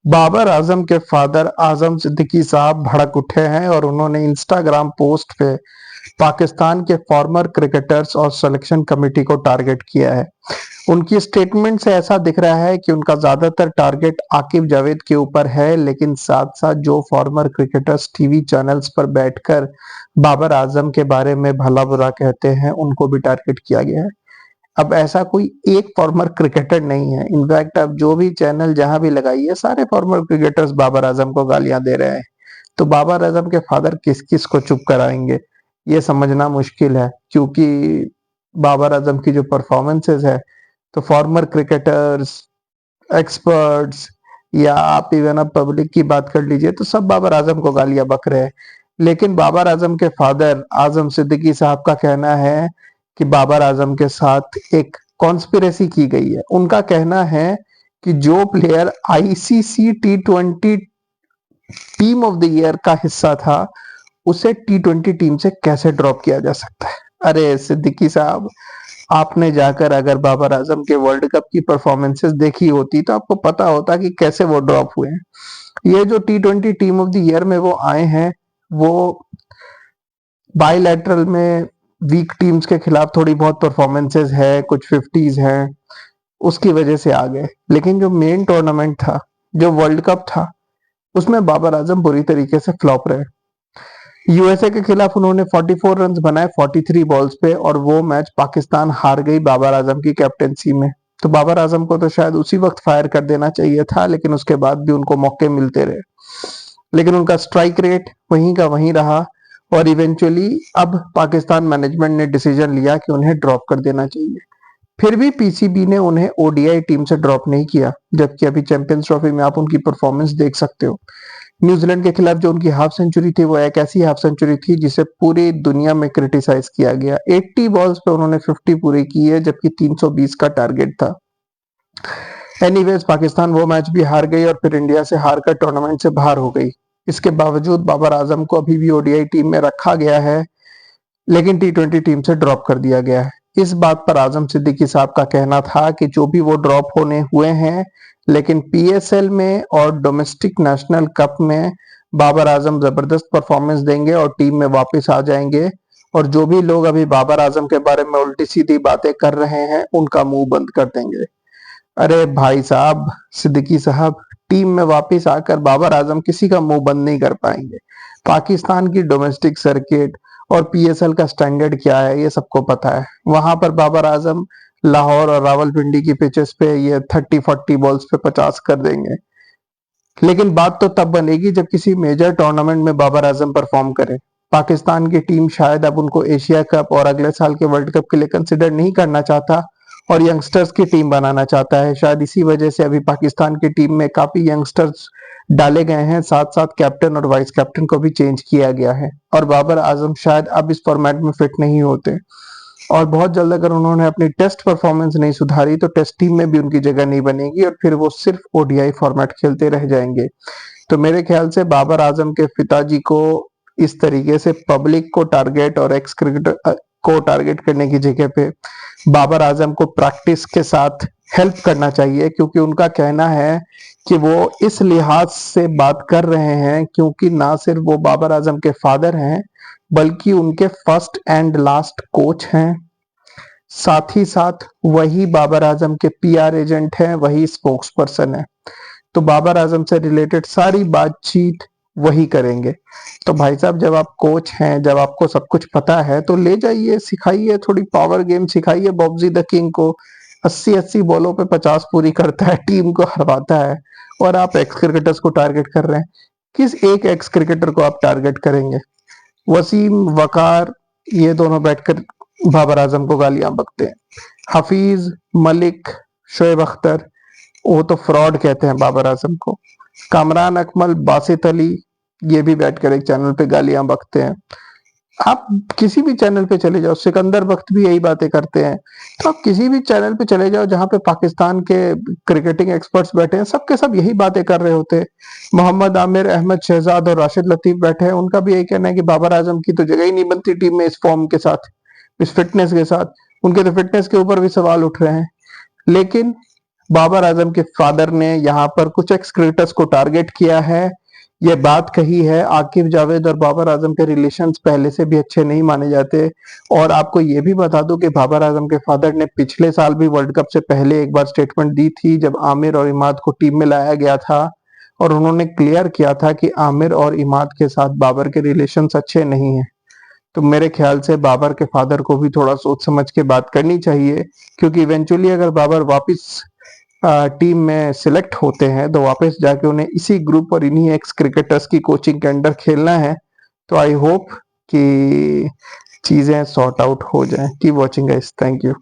बाबर आजम के फादर आजम सिद्दीकी साहब भड़क उठे हैं और उन्होंने इंस्टाग्राम पोस्ट पे पाकिस्तान के फॉर्मर क्रिकेटर्स और सिलेक्शन कमेटी को टारगेट किया है। उनकी स्टेटमेंट से ऐसा दिख रहा है कि उनका ज्यादातर टारगेट आकिब जावेद के ऊपर है, लेकिन साथ साथ जो फॉर्मर क्रिकेटर्स टीवी चैनल्स पर बैठकर बाबर आजम के बारे में भला बुरा कहते हैं उनको भी टारगेट किया गया है। अब ऐसा कोई एक फॉर्मर क्रिकेटर नहीं है, इनफैक्ट अब जो भी चैनल जहां भी लगाइए सारे फॉर्मर क्रिकेटर्स बाबर आजम को गालियां दे रहे हैं। तो बाबर आजम के फादर किस किस को चुप कराएंगे ये समझना मुश्किल है, क्योंकि बाबर आजम की जो परफॉर्मेंसेस है तो फॉर्मर क्रिकेटर्स, एक्सपर्ट्स या आप इवन अब पब्लिक की बात कर लीजिए तो सब बाबर आजम को गालियां बक रहे हैं। लेकिन बाबर आजम के फादर आजम सिद्दीकी साहब का कहना है कि बाबर आजम के साथ एक कॉन्स्पिरेसी की गई है। उनका कहना है कि जो player ICC T20 team of the year का हिस्सा था उसे T20 टीम से कैसे ड्रॉप किया जा सकता है। अरे सिद्दीकी साहब, आपने जाकर अगर बाबर आजम के वर्ल्ड कप की परफॉर्मेंसेस देखी होती तो आपको पता होता कि कैसे वो ड्रॉप हुए हैं। ये जो T20 team of the year में वो आए हैं वो बायलैटरल में वीक टीम्स के खिलाफ थोड़ी बहुत परफॉर्मेंसेस है, कुछ 50s हैं, उसकी वजह से आ गए। लेकिन जो मेन टूर्नामेंट था, जो वर्ल्ड कप था, उसमें बाबर आजम बुरी तरीके से फ्लॉप रहे। यूएसए के खिलाफ उन्होंने 44 रन बनाए 43 बॉल्स पे और वो मैच पाकिस्तान हार गई बाबर आजम की कैप्टेंसी में। तो बाबर आजम को तो शायद उसी वक्त फायर कर देना चाहिए था, लेकिन उसके बाद भी उनको मौके मिलते रहे। लेकिन उनका स्ट्राइक रेट वहीं का वहीं रहा और इवेंचुअली अब पाकिस्तान मैनेजमेंट ने डिसीजन लिया कि उन्हें ड्रॉप कर देना चाहिए। फिर भी पीसीबी ने उन्हें ओडीआई टीम से ड्रॉप नहीं किया, जबकि अभी चैंपियंस ट्रॉफी में आप उनकी परफॉर्मेंस देख सकते हो। न्यूजीलैंड के खिलाफ जो उनकी हाफ सेंचुरी थी वो एक ऐसी हाफ सेंचुरी थी जिसे पूरी दुनिया में क्रिटिसाइज किया गया। 80 बॉल्स पे उन्होंने 50 पूरी की है, जबकि 320 का टारगेट था। एनीवेज पाकिस्तान वो मैच भी हार गई और फिर इंडिया से हार कर टूर्नामेंट से बाहर हो गई। इसके बावजूद बाबर आजम को अभी भी ओडीआई टीम में रखा गया है, लेकिन T20 टीम से ड्रॉप कर दिया गया है। इस बात पर आजम सिद्दीकी साहब का कहना था कि जो भी वो ड्रॉप होने हुए हैं, लेकिन पीएसएल में और डोमेस्टिक नेशनल कप में बाबर आजम जबरदस्त परफॉर्मेंस देंगे और टीम में वापस आ जाएंगे। और जो भी लोग अभी बाबर आजम के बारे में उल्टी सीधी बातें कर रहे हैं उनका मुंह बंद कर देंगे। अरे भाई साहब, सिद्दीकी साहब, टीम में वापस आकर बाबर आजम किसी का मुंह बंद नहीं कर पाएंगे। पाकिस्तान की डोमेस्टिक सर्किट और पीएसएल का स्टैंडर्ड क्या है ये सबको पता है। वहां पर बाबर आजम लाहौर और रावलपिंडी की पिचेस पे ये 30-40 बॉल्स पे 50 कर देंगे। लेकिन बात तो तब बनेगी जब किसी मेजर टूर्नामेंट में बाबर आजम परफॉर्म करे। पाकिस्तान की टीम शायद अब उनको एशिया कप और अगले साल के वर्ल्ड कप के लिए कंसिडर नहीं करना चाहता और यंगस्टर्स की टीम बनाना चाहता है। शायद इसी वजह से अभी पाकिस्तान की टीम में काफी यंगस्टर्स डाले गए हैं, साथ साथ कैप्टन और वाइस कैप्टन को भी चेंज किया गया है। और बाबर आजम शायद अब इस फॉर्मेट में फिट नहीं होते और बहुत जल्द अगर उन्होंने अपनी टेस्ट परफॉर्मेंस नहीं सुधारी तो टेस्ट टीम में भी उनकी जगह नहीं बनेगी और फिर वो सिर्फ ओडीआई फॉर्मेट खेलते रह जाएंगे। तो मेरे ख्याल से बाबर आजम के पिताजी को इस तरीके से पब्लिक को टारगेट और एक्स क्रिकेटर को टारगेट करने की जगह पे बाबर आजम को प्रैक्टिस के साथ हेल्प करना चाहिए, क्योंकि उनका कहना है कि वो इस लिहाज से बात कर रहे हैं क्योंकि ना सिर्फ वो बाबर आजम के फादर हैं बल्कि उनके फर्स्ट एंड लास्ट कोच हैं। साथ ही साथ वही बाबर आजम के पीआर एजेंट हैं, वही स्पोक्स पर्सन है। तो बाबर आजम से रिलेटेड सारी बातचीत वही करेंगे। तो भाई साहब, जब आप कोच हैं, जब आपको सब कुछ पता है तो ले जाइए, सिखाइए, थोड़ी पावर गेम सिखाइए बॉब्जी द किंग को। 80-80 बॉलों पे 50 पूरी करता है, टीम को हरवाता है और आप एक्स क्रिकेटर्स को टारगेट कर रहे हैं। किस एक एक्स क्रिकेटर को आप टारगेट करेंगे? वसीम, वकार, ये दोनों बैठकर बाबर आजम को गालियां बकते हैं। हफीज, मलिक, शोएब अख्तर, वो तो फ्रॉड कहते हैं बाबर आजम को। कामरान अकमल, बासित अली, ये भी बैठकर एक चैनल पे गालियां बकते हैं। आप किसी भी चैनल पे चले जाओ, सिकंदर बख्त भी यही बातें करते हैं। तो आप किसी भी चैनल पे चले जाओ जहां पे पाकिस्तान के क्रिकेटिंग एक्सपर्ट्स बैठे हैं, सबके सब यही बातें कर रहे होते हैं। मोहम्मद आमिर, अहमद शहजाद और राशिद लतीफ बैठे हैं, उनका भी यही कहना है कि बाबर आजम की तो जगह ही नहीं बनती टीम में इस फॉर्म के साथ, इस फिटनेस के साथ। उनके तो फिटनेस के ऊपर भी सवाल उठ रहे हैं। लेकिन बाबर आजम के फादर ने यहाँ पर कुछ एक्स क्रिकेटर्स को टारगेट किया है, ये बात कही है। आकिब जावेद और बाबर आजम के रिलेशंस पहले से भी अच्छे नहीं माने जाते। और आपको ये भी बता दूं कि बाबर आजम के फादर ने पिछले साल भी वर्ल्ड कप से पहले एक बार स्टेटमेंट दी थी, जब आमिर और इमाद को टीम में लाया गया था, और उन्होंने क्लियर किया था कि आमिर और इमाद के साथ बाबर के रिलेशंस अच्छे नहीं हैं। तो मेरे ख्याल से बाबर के फादर को भी थोड़ा सोच समझ के बात करनी चाहिए, क्योंकि इवेंचुअली अगर बाबर वापस टीम में सिलेक्ट होते हैं तो वापस जाके उन्हें इसी ग्रुप और इन्हीं एक्स क्रिकेटर्स की कोचिंग के अंडर खेलना है। तो आई होप कि चीजें सॉर्ट आउट हो जाएं। Keep watching guys, thank you.